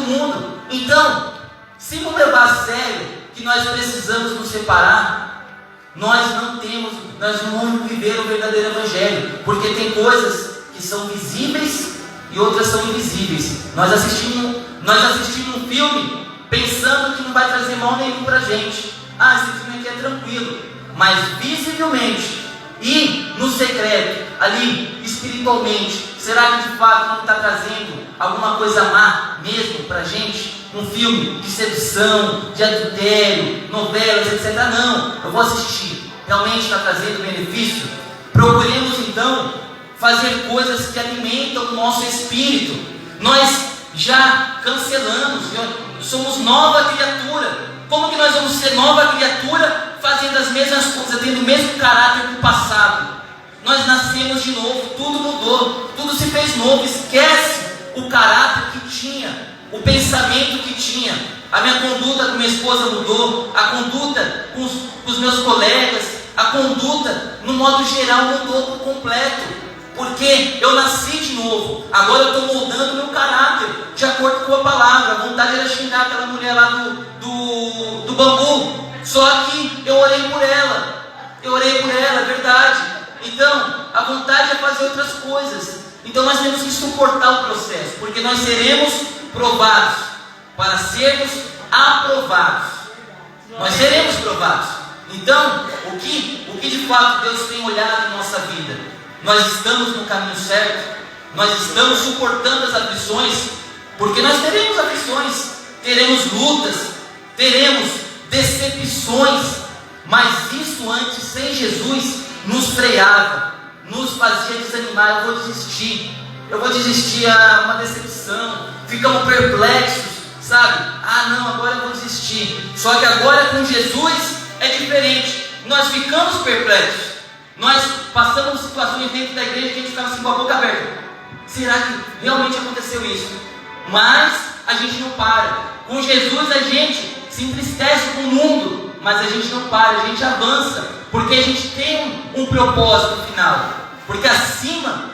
mundo. Então, se não levar a sério que nós precisamos nos separar, nós não vamos viver o verdadeiro evangelho, porque tem coisas que são visíveis e outras são invisíveis. Nós assistimos Nós assistimos um filme pensando que não vai trazer mal nenhum para a gente. Esse filme aqui é tranquilo. Mas visivelmente e no secreto, ali espiritualmente, será que de fato não está trazendo alguma coisa má mesmo para a gente? Um filme de sedução, de adultério, novelas, etc. Não, eu vou assistir. Realmente está trazendo benefício? Procuremos então fazer coisas que alimentam o nosso espírito. Nós já cancelamos, somos nova criatura. Como que nós vamos ser nova criatura fazendo as mesmas coisas, tendo o mesmo caráter do passado? Nós nascemos de novo, tudo mudou, tudo se fez novo. Esquece o caráter que tinha, o pensamento que tinha. A minha conduta com minha esposa mudou, a conduta com os meus colegas, a conduta no modo geral mudou por completo. Porque eu nasci de novo, agora eu estou moldando o meu caráter de acordo com a palavra. A vontade era xingar aquela mulher lá do bambu, só que eu orei por ela, é verdade. Então, a vontade é fazer outras coisas. Então nós temos que suportar o processo, porque nós seremos provados para sermos aprovados. Nós seremos provados. Então, o que de fato Deus tem olhado em nossa vida? Nós estamos no caminho certo? Nós estamos suportando as aflições? Porque nós teremos aflições, teremos lutas, teremos decepções, mas isso antes, sem Jesus, nos freava, nos fazia desanimar. Eu vou desistir, uma decepção, ficamos perplexos, sabe? Não, agora eu vou desistir. Só que agora com Jesus é diferente. Nós ficamos perplexos. Nós passamos situações dentro da igreja que a gente ficava assim com a boca aberta. Será que realmente aconteceu isso? Mas a gente não para. Com Jesus a gente se entristece com o mundo, mas a gente não para, a gente avança, porque a gente tem um propósito final. Porque acima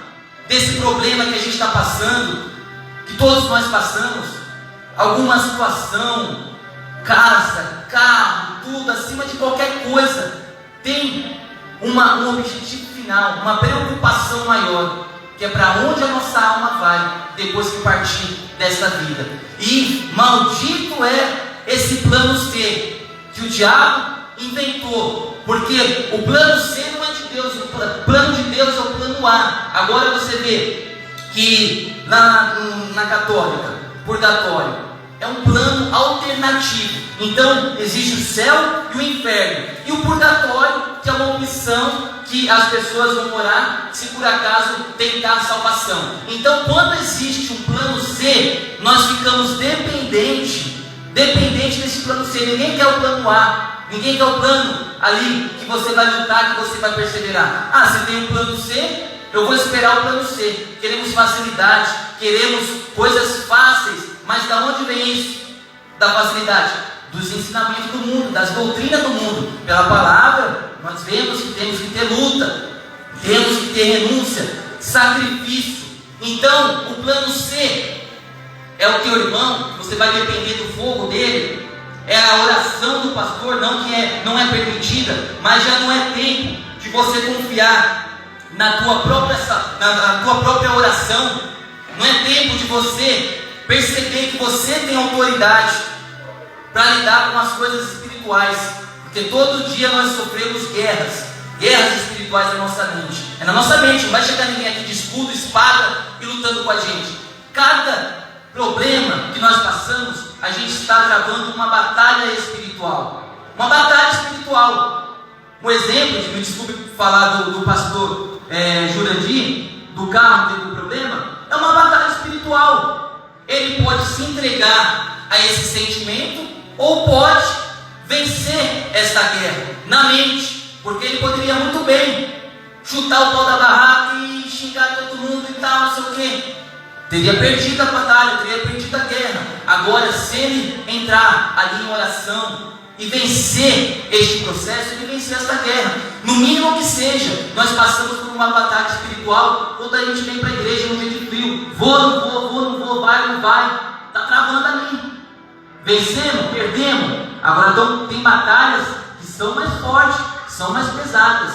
desse problema que a gente está passando, que todos nós passamos, alguma situação, casa, carro, tudo, acima de qualquer coisa, tem um objetivo final, uma preocupação maior, que é para onde a nossa alma vai depois que partir desta vida. E maldito é esse plano C que o diabo inventou, porque o plano C não é de Deus, o plano de Deus é o plano A. Agora você vê que na católica, purgatório é um plano alternativo. Então existe o céu e o inferno, e o purgatório, que é uma opção que as pessoas vão morar se por acaso tentar a salvação. Então, quando existe um plano C, nós ficamos dependentes desse plano C. Ninguém quer o plano A, ninguém quer o plano ali que você vai lutar, que você vai perseverar. Se tem um plano C, eu vou esperar o plano C. Queremos facilidade, queremos coisas fáceis. Mas da onde vem isso? Da facilidade? Dos ensinamentos do mundo, das doutrinas do mundo. Pela palavra, nós vemos que temos que ter luta, temos que ter renúncia, sacrifício. Então, o plano C é o teu irmão, você vai depender do fogo dele. É a oração do pastor, não é permitida, mas já não é tempo de você confiar na tua própria oração. Não é tempo de você perceber que você tem autoridade para lidar com as coisas espirituais, porque todo dia nós sofremos guerras espirituais na nossa mente. É na nossa mente, não vai chegar ninguém aqui de escudo, espada e lutando com a gente. Cada problema que nós passamos, a gente está travando uma batalha espiritual. Uma batalha espiritual. Um exemplo, me desculpe falar do pastor Jurandir, do carro que teve um problema, é uma batalha espiritual. Ele pode se entregar a esse sentimento, ou pode vencer esta guerra na mente, porque ele poderia muito bem chutar o pau da barraca e xingar todo mundo e tal, não sei o que. Teria perdido a batalha, teria perdido a guerra. Agora, se ele entrar ali em oração e vencer este processo, ele vencer esta guerra, no mínimo que seja. Nós passamos por uma batalha espiritual quando a gente vem para a igreja no dia de frio. Vou, não vou, vai, não vai. Está travando ali. Vencemos, perdemos. Agora tem batalhas que são mais fortes, são mais pesadas.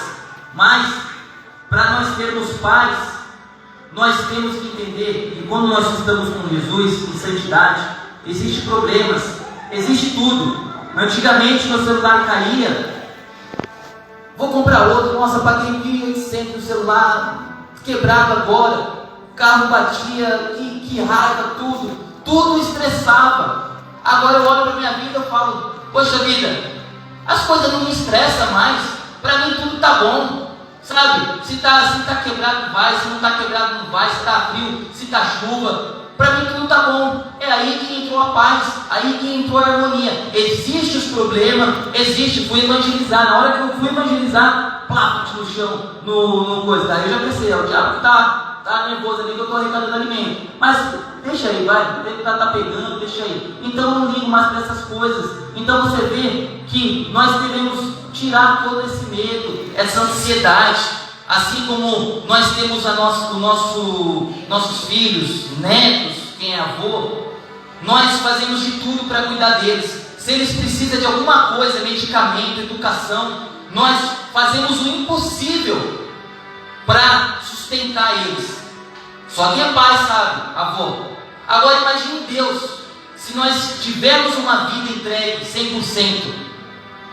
Mas, para nós termos paz, nós temos que entender que quando nós estamos com Jesus em santidade, existem problemas, existe tudo. Antigamente meu celular caía, vou comprar outro, nossa, paguei 1.800 no celular, quebrado agora, o carro batia, que raiva, tudo estressava. Agora eu olho para minha vida e falo, poxa vida, as coisas não me estressam mais, para mim tudo está bom, sabe? Se tá quebrado vai, se não está quebrado não vai, se está frio, se está chuva, para mim tudo está bom. É aí que entrou a paz, aí que entrou a harmonia. Existem os problemas, fui evangelizar, na hora que eu fui evangelizar, plá, no chão, no coisa, daí eu já pensei, o diabo tá nervoso ali que eu estou arrecadando alimento, mas deixa aí, vai, ele tá pegando, deixa aí. Então eu não ligo mais para essas coisas. Então você vê que nós devemos tirar todo esse medo, essa ansiedade, assim como nós temos nossos filhos, netos, quem é avô, nós fazemos de tudo para cuidar deles. Se eles precisam de alguma coisa, medicamento, educação, nós fazemos o impossível para sustentar eles. Só quem é pai sabe, avô. Agora imagine Deus, se nós tivermos uma vida entregue 100%,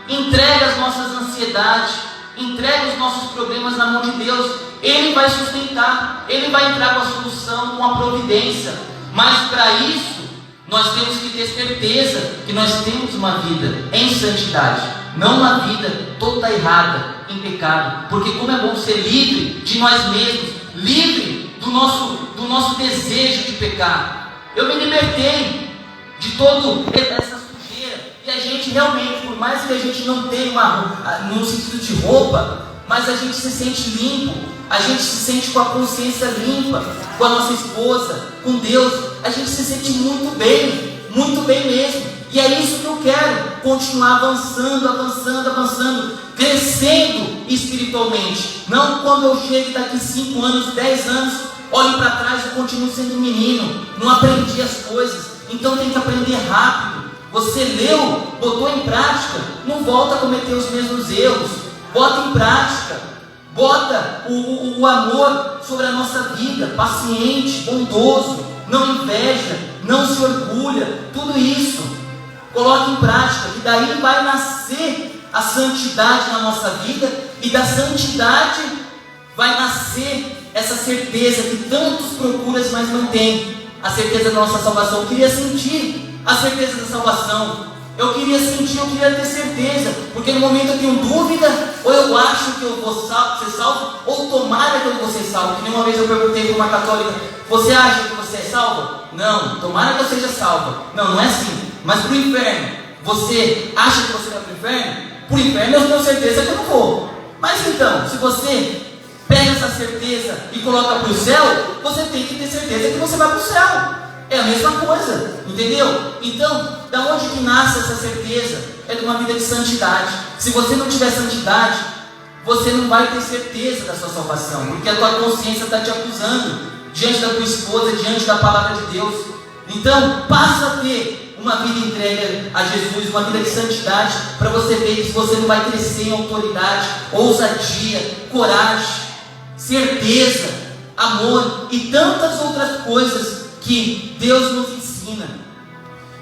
entregue as nossas ansiedades, entregue os nossos problemas na mão de Deus, Ele vai sustentar, Ele vai entrar com a solução, com a providência. Mas para isso, nós temos que ter certeza que nós temos uma vida em santidade, não uma vida toda errada, em pecado. Porque como é bom ser livre de nós mesmos, livre do nosso desejo de pecar. Eu me libertei de toda essa sujeira, e a gente realmente, por mais que a gente não tenha no sentido de roupa, mas a gente se sente limpo, a gente se sente com a consciência limpa, com a nossa esposa, com Deus, a gente se sente muito bem mesmo. E é isso que eu quero, continuar avançando, crescendo espiritualmente. Não quando eu chego daqui 5 anos, 10 anos, olho para trás e continuo sendo menino, não aprendi as coisas. Então tem que aprender rápido. Você leu, botou em prática, não volta a cometer os mesmos erros. Bota em prática, bota o amor sobre a nossa vida, paciente, bondoso, não inveja, não se orgulha, tudo isso coloque em prática, que daí vai nascer a santidade na nossa vida, e da santidade vai nascer essa certeza que tantos procuram, mas não tem, a certeza da nossa salvação. Eu queria sentir a certeza da salvação, eu queria ter certeza, porque no momento eu tenho dúvida, ou eu acho que eu vou ser salvo, ou tomara que eu vou ser salvo. Que nem uma vez eu perguntei para uma católica, você acha que você é salva? Não, tomara que eu seja salva. Não é assim. Mas para o inferno, você acha que você vai para o inferno? Para o inferno eu tenho certeza que eu não vou. Mas então, se você pega essa certeza e coloca para o céu, você tem que ter certeza que você vai para o céu. É a mesma coisa, entendeu? Então, da onde que nasce essa certeza? É de uma vida de santidade. Se você não tiver santidade, você não vai ter certeza da sua salvação, porque a tua consciência está te acusando diante da tua esposa, diante da palavra de Deus. Então, passa a ter uma vida entregue a Jesus, uma vida de santidade, para você ver que você não vai crescer em autoridade, ousadia, coragem, certeza, amor e tantas outras coisas que Deus nos ensina.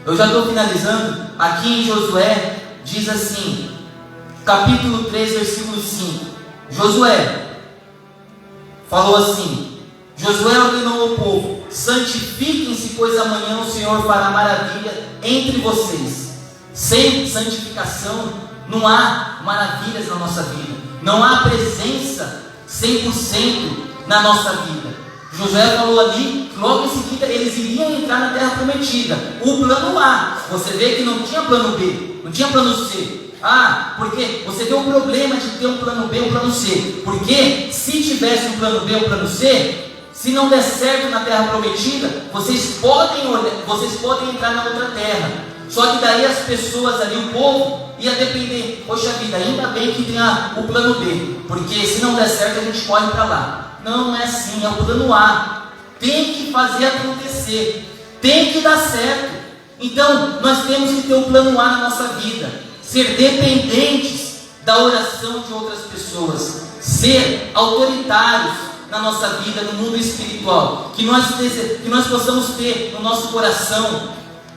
Eu já estou finalizando. Aqui em Josué diz assim, capítulo 3, versículo 5. Josué falou assim: Josué ordenou ao povo: santifiquem-se, pois amanhã o Senhor fará maravilha entre vocês. Sem santificação não há maravilhas na nossa vida, não há presença 100% na nossa vida. Josué falou ali que logo em seguida eles iriam entrar na terra prometida. O plano A, você vê que não tinha plano B, não tinha plano C. Porque você vê o problema de ter um plano B, um plano C. Porque se tivesse um plano B, um plano C, se não der certo na terra prometida, vocês podem entrar na outra terra. Só que daí as pessoas ali, o povo, ia depender. Poxa vida, ainda bem que tem o plano B, porque se não der certo a gente corre para lá. Não é assim, é o plano A. Tem que fazer acontecer, tem que dar certo. Então nós temos que ter o plano A na nossa vida, ser dependentes da oração de outras pessoas, ser autoritários na nossa vida, no mundo espiritual, que nós possamos ter no nosso coração,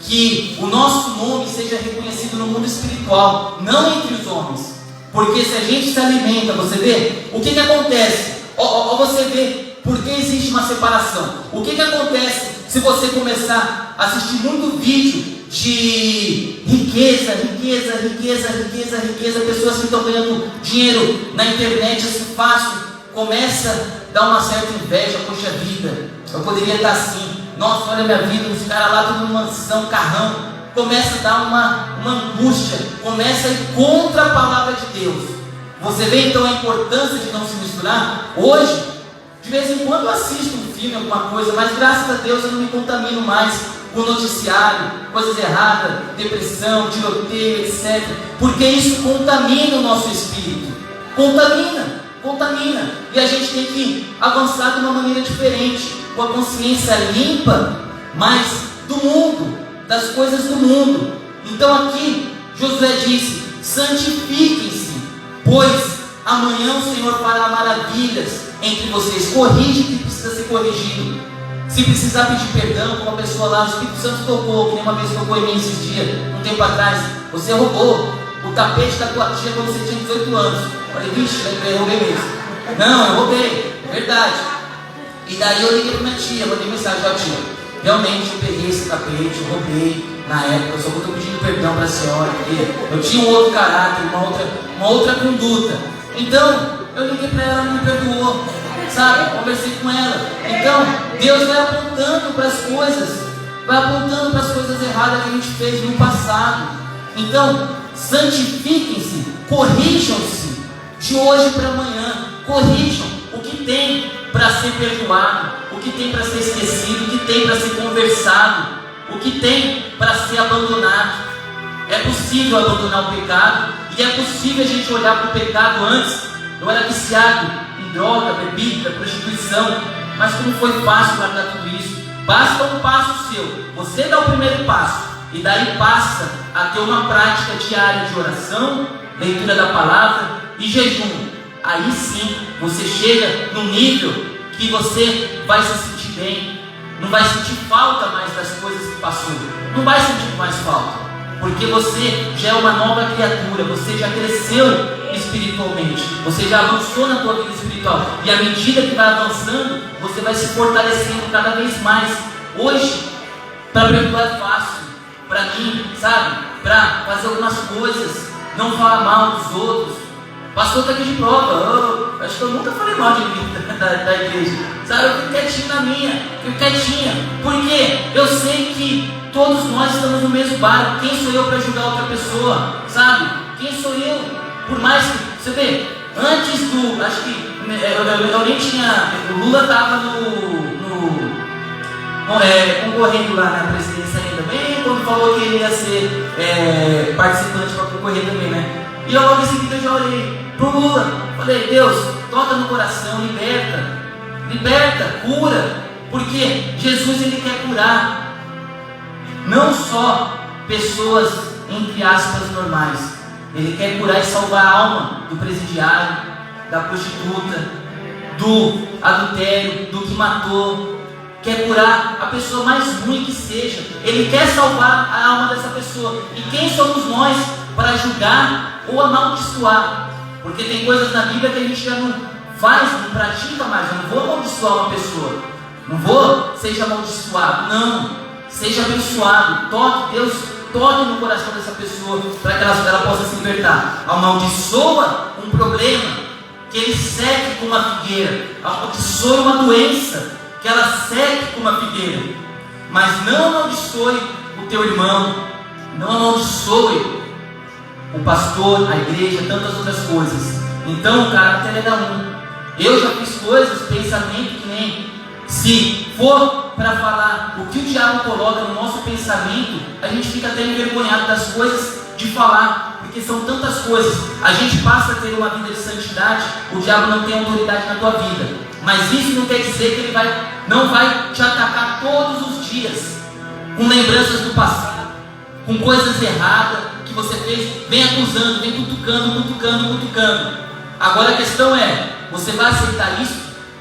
que o nosso nome seja reconhecido no mundo espiritual, não entre os homens. Porque se a gente se alimenta, você vê, o que acontece? Você vê por que existe uma separação. O que acontece se você começar a assistir muito vídeo de riqueza, pessoas que estão ganhando dinheiro na internet assim fácil, começa a dar uma certa inveja. Poxa vida, eu poderia estar assim. Nossa, olha a minha vida, os caras lá tudo numa mansão, carrão. Começa a dar uma angústia, começa a ir contra a palavra de Deus. Você vê então a importância de não se misturar. Hoje, de vez em quando eu assisto um filme, alguma coisa, mas graças a Deus eu não me contamino mais com noticiário, coisas erradas, depressão, tiroteio, etc. Porque isso contamina o nosso espírito. Contamina. E a gente tem que avançar de uma maneira diferente, com a consciência limpa, mas do mundo, das coisas do mundo. Então aqui Josué disse: santifiquem-se, pois amanhã o Senhor fará maravilhas entre vocês. Corrige o que precisa ser corrigido. Se precisar pedir perdão, como a pessoa lá, o Espírito Santo tocou, que nem uma vez tocou em mim esses dias, um tempo atrás. Você roubou o tapete da tua tia quando você tinha 18 anos. Eu falei, vixe, eu roubei mesmo. Não, eu roubei, é verdade. E daí eu liguei para minha tia, mandei mensagem: ó tia, realmente eu peguei esse tapete, eu roubei na época, só que eu estou pedindo perdão para a senhora, porque eu tinha um outro caráter, uma outra conduta. Então, eu liguei para ela, ela me perdoou, sabe? Conversei com ela. Então, Deus vai apontando para as coisas erradas que a gente fez no passado. Então, santifiquem-se, corrijam-se de hoje para amanhã. Corrijam o que tem para ser perdoado, o que tem para ser esquecido, o que tem para ser conversado, o que tem para ser abandonado. É possível abandonar o pecado, e é possível a gente olhar para o pecado antes. Eu era viciado em droga, bebida, prostituição, mas como foi fácil guardar tudo isso? Basta um passo seu, você dá o primeiro passo, e daí passa a ter uma prática diária de oração, leitura da palavra e jejum. Aí sim, você chega no nível que você vai se sentir bem, não vai sentir falta mais das coisas que passou, não vai sentir mais falta, porque você já é uma nova criatura, você já cresceu espiritualmente, você já avançou na tua vida espiritual, e à medida que vai avançando, você vai se fortalecendo cada vez mais. Hoje, para perdoar é fácil, para mim, sabe, para fazer algumas coisas, não falar mal dos outros. Pastor está aqui de prova, acho que eu nunca falei mal de mim da igreja, sabe? Eu fico quietinho na minha, fico quietinha, porque eu sei que todos nós estamos no mesmo barco. Quem sou eu para julgar outra pessoa, sabe? Quem sou eu? Por mais que, você vê, antes do, acho que eu nem tinha, o Lula estava concorrendo lá na presidência ainda, bem quando falou que ele ia ser participante para concorrer também, né? E eu logo em seguida já olhei para o Lula, falei: Deus, toca no coração, liberta, cura, porque Jesus ele quer curar não só pessoas entre aspas normais, ele quer curar e salvar a alma do presidiário, da prostituta, do adultério, do que matou. Quer curar a pessoa mais ruim que seja, ele quer salvar a alma dessa pessoa. E quem somos nós para julgar ou amaldiçoar? Porque tem coisas na Bíblia que a gente já não faz, não pratica mais. Eu não vou amaldiçoar uma pessoa, não vou, seja amaldiçoado, não, seja abençoado. Deus toque no coração dessa pessoa para que ela possa se libertar. Amaldiçoa um problema, que ele seque com uma figueira. Amaldiçoa uma doença, que ela seque com uma figueira. Mas não amaldiçoe o teu irmão, não amaldiçoe o pastor, a igreja, tantas outras coisas. Então o caráter é da um. Eu já fiz coisas, pensamento que nem, se for para falar o que o diabo coloca no nosso pensamento, a gente fica até envergonhado das coisas de falar, porque são tantas coisas. A gente passa a ter uma vida de santidade, o diabo não tem autoridade na tua vida, mas isso não quer dizer que ele não vai te atacar todos os dias com lembranças do passado, com coisas erradas que você fez, vem acusando, vem cutucando. Agora a questão é, você vai aceitar isso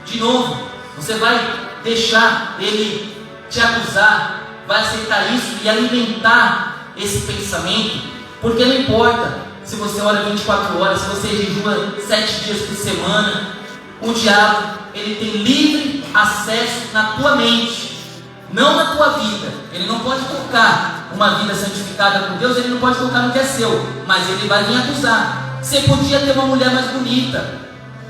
de novo? Você vai deixar ele te acusar, vai aceitar isso e alimentar esse pensamento, porque não importa se você ora 24 horas, se você jejua 7 dias por semana, o diabo, ele tem livre acesso na tua mente, não na tua vida. Ele não pode tocar uma vida santificada por Deus, ele não pode tocar no que é seu, mas ele vai vir acusar. Você podia ter uma mulher mais bonita,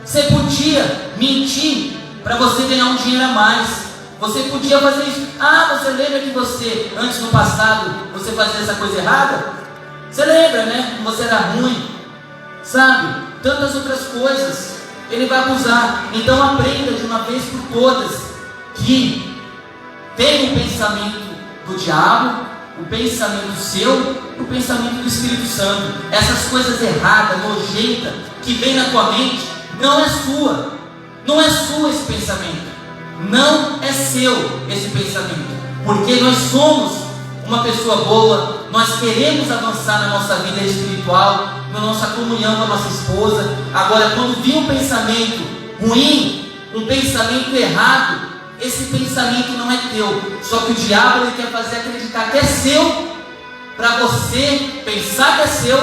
você podia mentir para você ganhar um dinheiro a mais, você podia fazer isso. Você lembra que você, antes no passado, você fazia essa coisa errada? Você lembra, né? Que você era ruim, sabe? Tantas outras coisas. Ele vai acusar. Então aprenda de uma vez por todas que tem o pensamento do diabo, o pensamento seu e o pensamento do Espírito Santo. Essas coisas erradas, nojentas, que vem na tua mente, não é sua. Não é sua esse pensamento. Não é seu esse pensamento. Porque nós somos uma pessoa boa, nós queremos avançar na nossa vida espiritual, na nossa comunhão com a nossa esposa. Agora, quando vir um pensamento ruim, um pensamento errado, esse pensamento não é teu. Só que o diabo, ele quer fazer acreditar que é seu, para você pensar que é seu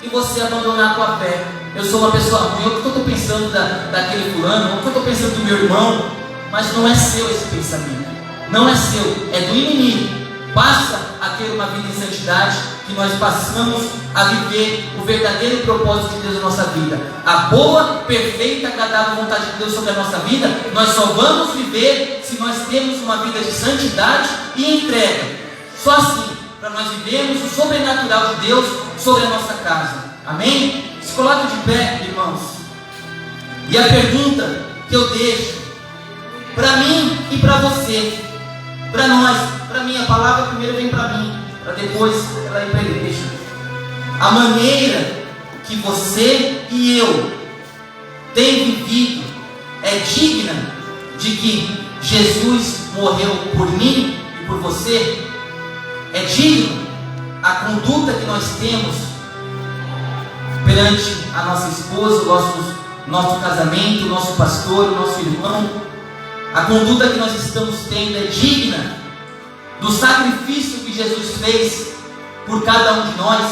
e você abandonar a tua fé. Eu sou uma pessoa ruim, o que eu estou pensando daquele fulano, o que eu estou pensando do meu irmão, mas não é seu esse pensamento, não é seu, é do inimigo. Passa a ter uma vida em santidade, que nós passamos a viver o verdadeiro propósito de Deus na nossa vida. A boa, perfeita, agradável vontade de Deus sobre a nossa vida, nós só vamos viver se nós temos uma vida de santidade e entrega. Só assim, para nós vivermos o sobrenatural de Deus sobre a nossa casa. Amém? Se coloque de pé, irmãos. E a pergunta que eu deixo para mim e para você, para nós, para mim, a palavra primeiro vem para mim, para depois ela ir para a igreja. A maneira que você e eu tem vivido é digna de que Jesus morreu por mim e por você? É digno a conduta que nós temos perante a nossa esposa, o nosso casamento, o nosso pastor, o nosso irmão? A conduta que nós estamos tendo é digna do sacrifício que Jesus fez por cada um de nós?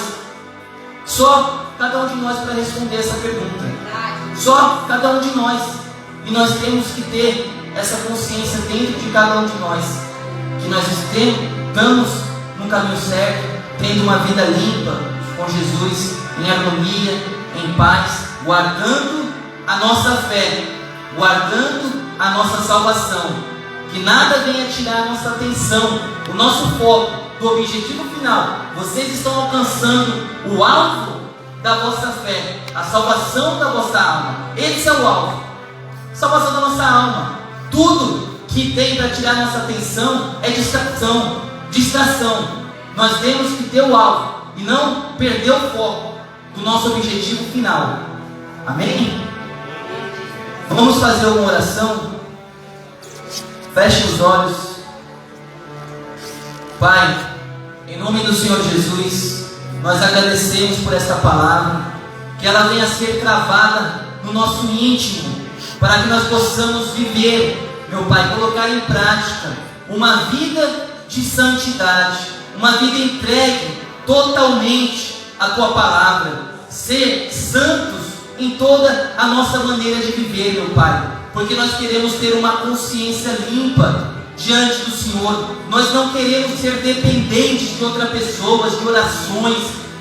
Só cada um de nós para responder essa pergunta. Só cada um de nós. E nós temos que ter essa consciência dentro de cada um de nós, que nós estamos no caminho certo, tendo uma vida limpa com Jesus, em harmonia, em paz, guardando a nossa fé, guardando a nossa salvação. Que nada venha tirar a nossa atenção, o nosso foco do objetivo final. Vocês estão alcançando o alvo da vossa fé, a salvação da vossa alma. Esse é o alvo, salvação da nossa alma. Tudo que tem para tirar a nossa atenção é distração. Nós temos que ter o alvo e não perder o foco do nosso objetivo final. Amém? Vamos fazer uma oração. Feche os olhos. Pai, em nome do Senhor Jesus, nós agradecemos por esta palavra, que ela venha a ser cravada no nosso íntimo, para que nós possamos viver, meu Pai, colocar em prática uma vida de santidade, uma vida entregue totalmente à Tua palavra, ser santos em toda a nossa maneira de viver, meu Pai, porque nós queremos ter uma consciência limpa diante do Senhor. Nós não queremos ser dependentes de outras pessoas, de orações,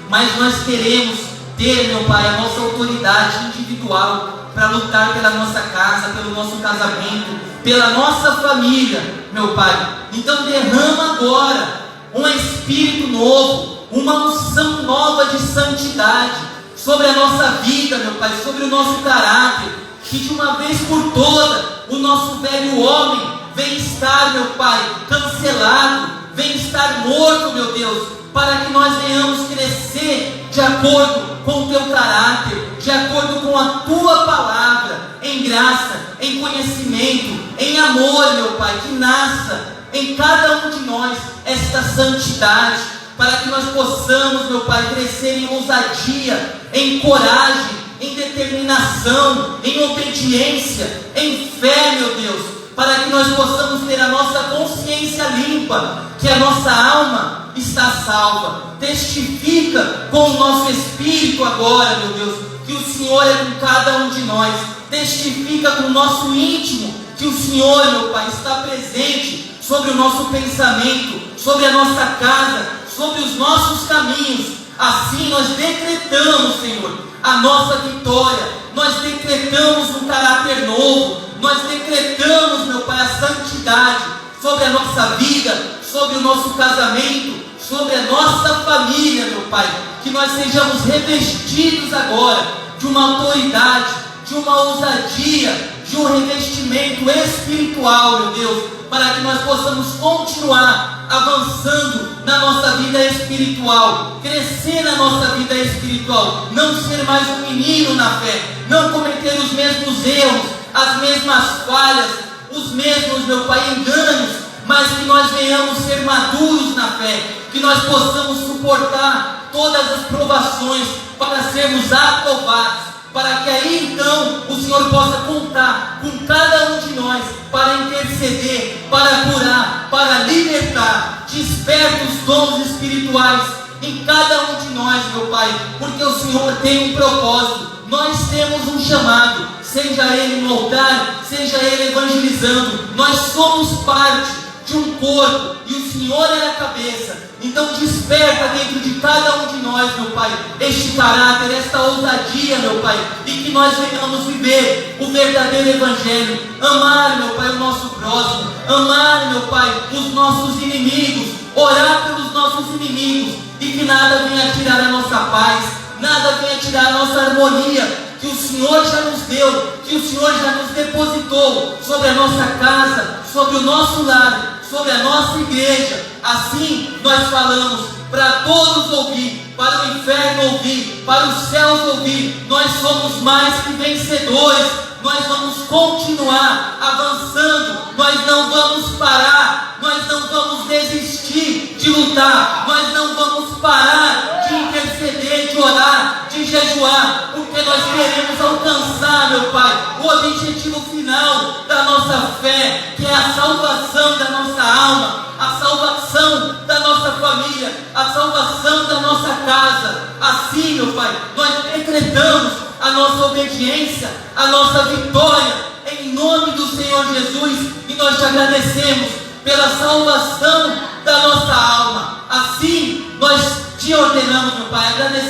mas nós queremos ter, meu Pai, a nossa autoridade individual para lutar pela nossa casa, pelo nosso casamento, pela nossa família, meu Pai. Então derrama agora um espírito novo, uma unção nova de santidade sobre a nossa vida, meu Pai, sobre o nosso caráter, que de uma vez por toda o nosso velho homem venha estar, meu Pai, cancelado, venha estar morto, meu Deus, para que nós venhamos crescer de acordo com o Teu caráter, de acordo com a Tua palavra, em graça, em conhecimento, em amor, meu Pai, que nasça em cada um de nós esta santidade, para que nós possamos, meu Pai, crescer em ousadia, em coragem, em determinação, em obediência, em fé, meu Deus, para que nós possamos ter a nossa consciência limpa, que a nossa alma está salva. Testifica com o nosso espírito agora, meu Deus, que o Senhor é com cada um de nós. Testifica com o nosso íntimo que o Senhor, meu Pai, está presente sobre o nosso pensamento, sobre a nossa casa, sobre os nossos caminhos. Assim nós decretamos, Senhor, a nossa vitória. Nós decretamos um caráter novo. Nós decretamos, meu Pai, a santidade sobre a nossa vida, sobre o nosso casamento, sobre a nossa família, meu Pai. Que nós sejamos revestidos agora de uma autoridade, de uma ousadia, de um revestimento espiritual, meu Deus, para que nós possamos continuar avançando na nossa vida espiritual, crescer na nossa vida espiritual, não ser mais um menino na fé, não cometer os mesmos erros, as mesmas falhas, os mesmos, meu Pai, enganos, mas que nós venhamos ser maduros na fé, que nós possamos suportar todas as provações para sermos aprovados, para que aí então o Senhor possa contar com cada um de nós para interceder, para curar, para libertar. Desperta os dons espirituais em cada um de nós, meu Pai, porque o Senhor tem um propósito. Nós temos um chamado, seja ele no altar, seja ele evangelizando. Nós somos parte de um corpo e o Senhor é a cabeça. Então desperta dentro de cada um de nós, meu Pai, este caráter, esta ousadia, meu Pai, e que nós venhamos viver o verdadeiro evangelho, amar, meu Pai, o nosso próximo, amar, meu Pai, os nossos inimigos, orar pelos nossos inimigos, e que nada venha tirar a nossa paz, nada venha tirar a nossa harmonia, que o Senhor já nos deu, que o Senhor já nos depositou sobre a nossa casa, sobre o nosso lar, sobre a nossa igreja. Assim nós falamos para todos ouvir, para o inferno ouvir, para os céus ouvir. Nós somos mais que vencedores. Nós vamos continuar avançando, nós não vamos parar, nós não vamos desistir de lutar, nós não vamos parar de interceder, de orar, de jejuar, porque nós queremos alcançar, meu Pai, o objetivo final da nossa fé, que é a salvação da nossa alma, a salvação da nossa família, a salvação da nossa casa. Assim, meu Pai, nós decretamos a nossa obediência, a nossa vitória, em nome do Senhor Jesus, e nós te agradecemos pela salvação da nossa alma. Assim, nós te ordenamos, meu Pai, agradecemos.